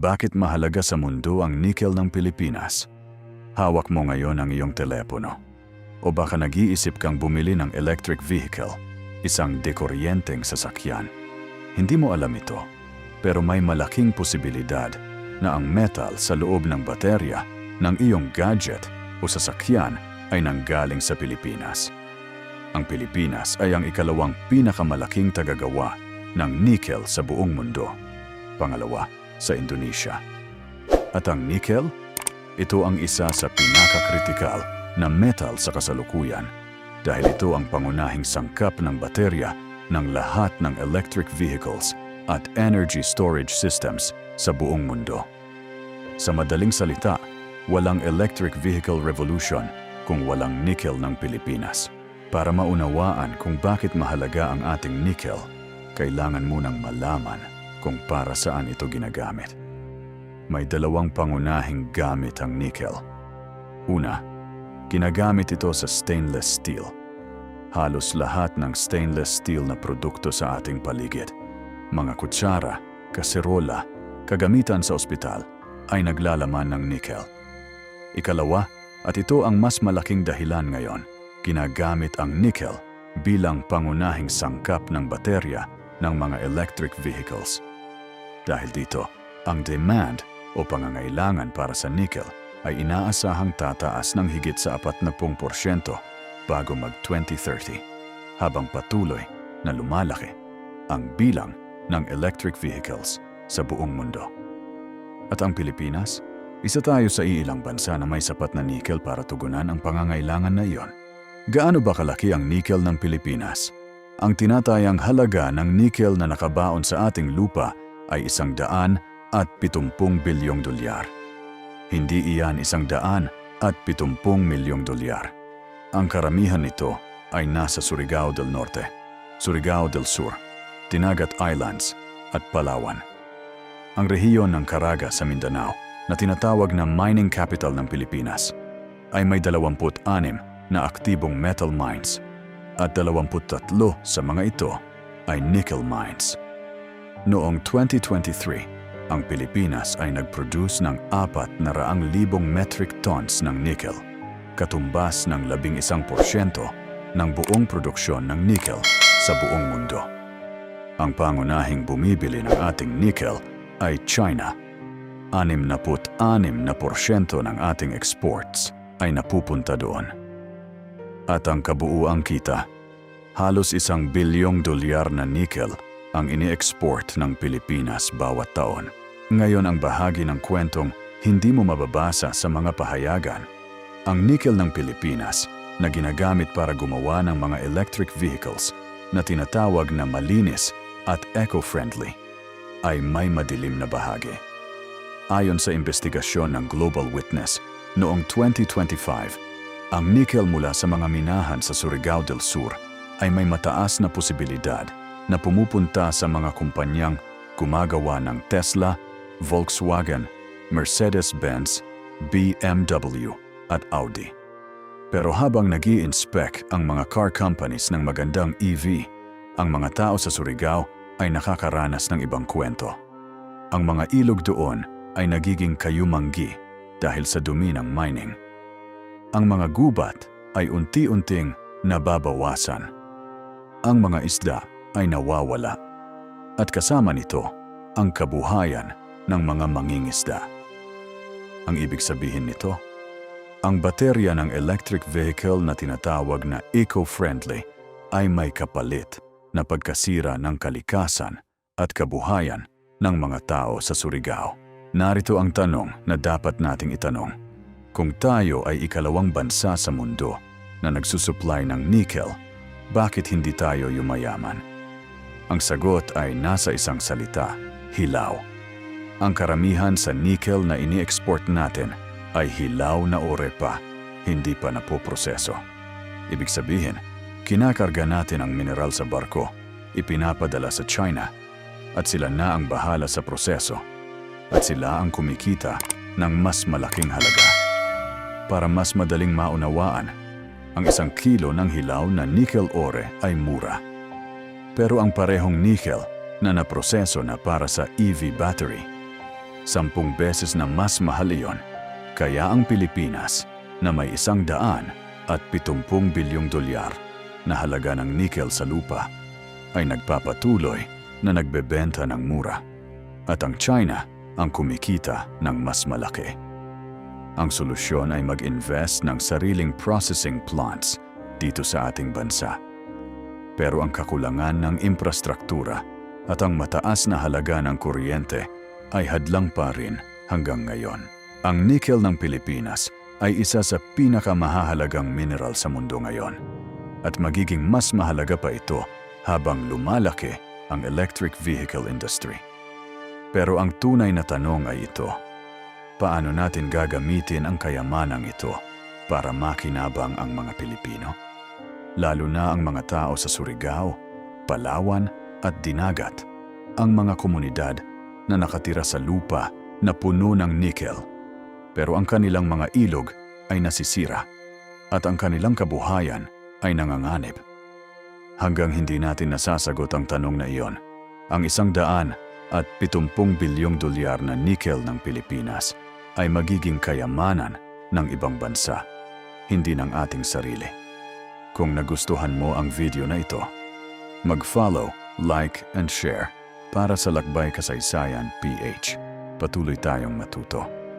Bakit mahalaga sa mundo ang nickel ng Pilipinas? Hawak mo ngayon ang iyong telepono. O baka nag-iisip kang bumili ng electric vehicle, isang dekuryenteng sasakyan. Hindi mo alam ito, pero may malaking posibilidad na ang metal sa loob ng baterya ng iyong gadget o sasakyan ay nanggaling sa Pilipinas. Ang Pilipinas ay ang ikalawang pinakamalaking tagagawa ng nickel sa buong mundo. Pangalawa, sa Indonesia. At ang nickel? Ito ang isa sa pinakakritikal na metal sa kasalukuyan dahil ito ang pangunahing sangkap ng baterya ng lahat ng electric vehicles at energy storage systems sa buong mundo. Sa madaling salita, walang electric vehicle revolution kung walang nickel ng Pilipinas. Para maunawaan kung bakit mahalaga ang ating nickel, kailangan munang malaman kung para saan ito ginagamit. May dalawang pangunahing gamit ang nickel. Una, ginagamit ito sa stainless steel. Halos lahat ng stainless steel na produkto sa ating paligid, mga kutsara, kaserola, kagamitan sa ospital, ay naglalaman ng nickel. Ikalawa, at ito ang mas malaking dahilan ngayon, ginagamit ang nickel bilang pangunahing sangkap ng baterya ng mga electric vehicles. Dahil dito, ang demand o pangangailangan para sa nickel ay inaasahang tataas ng higit sa 40% bago mag-2030, habang patuloy na lumalaki ang bilang ng electric vehicles sa buong mundo. At ang Pilipinas, isa tayo sa iilang bansa na may sapat na nickel para tugunan ang pangangailangan na iyon. Gaano ba kalaki ang nickel ng Pilipinas? Ang tinatayang halaga ng nickel na nakabaon sa ating lupa ay 170 bilyong dolyar. Hindi iyan 170 milyong dolyar. Ang karamihan nito ay nasa Surigao del Norte, Surigao del Sur, Dinagat Islands at Palawan. Ang rehiyon ng Caraga sa Mindanao na tinatawag na mining capital ng Pilipinas ay may 26 na aktibong metal mines at 23 sa mga ito ay nickel mines. Noong 2023, ang Pilipinas ay nag-produce ng 400,000 metric tons ng nickel, katumbas ng 11% ng buong produksyon ng nickel sa buong mundo. Ang pangunahing bumibili ng ating nickel ay China. 66% ng ating exports ay napupunta doon. At ang kabuuang kita, halos 1 bilyong dolyar na nickel ang ini-export ng Pilipinas bawat taon. Ngayon ang bahagi ng kwentong hindi mo mababasa sa mga pahayagan. Ang nickel ng Pilipinas na ginagamit para gumawa ng mga electric vehicles na tinatawag na malinis at eco-friendly ay may madilim na bahagi. Ayon sa investigasyon ng Global Witness, noong 2025, ang nickel mula sa mga minahan sa Surigao del Sur ay may mataas na posibilidad na pumupunta sa mga kumpanyang gumagawa ng Tesla, Volkswagen, Mercedes-Benz, BMW at Audi. Pero habang nag-i-inspect ang mga car companies ng magandang EV, ang mga tao sa Surigao ay nakakaranas ng ibang kwento. Ang mga ilog doon ay nagiging kayumanggi dahil sa dumi ng mining. Ang mga gubat ay unti-unting nababawasan. Ang mga isda ay nawawala. At kasama nito ang kabuhayan ng mga mangingisda. Ang ibig sabihin nito, ang baterya ng electric vehicle na tinatawag na eco-friendly ay may kapalit na pagkasira ng kalikasan at kabuhayan ng mga tao sa Surigao. Narito ang tanong na dapat nating itanong. Kung tayo ay ikalawang bansa sa mundo na nagsusupply ng nickel, bakit hindi tayo yumayaman? Ang sagot ay nasa isang salita, hilaw. Ang karamihan sa nickel na ini-export natin ay hilaw na ore pa, hindi pa napoproseso. Ibig sabihin, kinakarga natin ang mineral sa barko, ipinapadala sa China, at sila na ang bahala sa proseso, at sila ang kumikita ng mas malaking halaga. Para mas madaling maunawaan, ang 1 kilo ng hilaw na nickel ore ay mura. Pero ang parehong nickel na naproseso na para sa EV battery 10 beses na mas mahal iyon. Kaya ang Pilipinas, na may 170 bilyong dolyar na halaga ng nickel sa lupa, ay nagpapatuloy na nagbebenta ng mura. At ang China ang kumikita ng mas malaki. Ang solusyon ay mag-invest ng sariling processing plants dito sa ating bansa. Pero ang kakulangan ng infrastruktura at ang mataas na halaga ng kuryente ay hadlang pa rin hanggang ngayon. Ang nickel ng Pilipinas ay isa sa pinakamahalagang mineral sa mundo ngayon. At magiging mas mahalaga pa ito habang lumalaki ang electric vehicle industry. Pero ang tunay na tanong ay ito: paano natin gagamitin ang kayamanang ito para makinabang ang mga Pilipino? Lalo na ang mga tao sa Surigao, Palawan at Dinagat, ang mga komunidad na nakatira sa lupa na puno ng nickel. Pero ang kanilang mga ilog ay nasisira at ang kanilang kabuhayan ay nanganganib. Hanggang hindi natin nasasagot ang tanong na iyon, ang 170 bilyong dolyar na nickel ng Pilipinas ay magiging kayamanan ng ibang bansa, hindi ng ating sarili. Kung nagustuhan mo ang video na ito, mag-follow, like, and share para sa Lakbay Kasaysayan PH. Patuloy tayong matuto.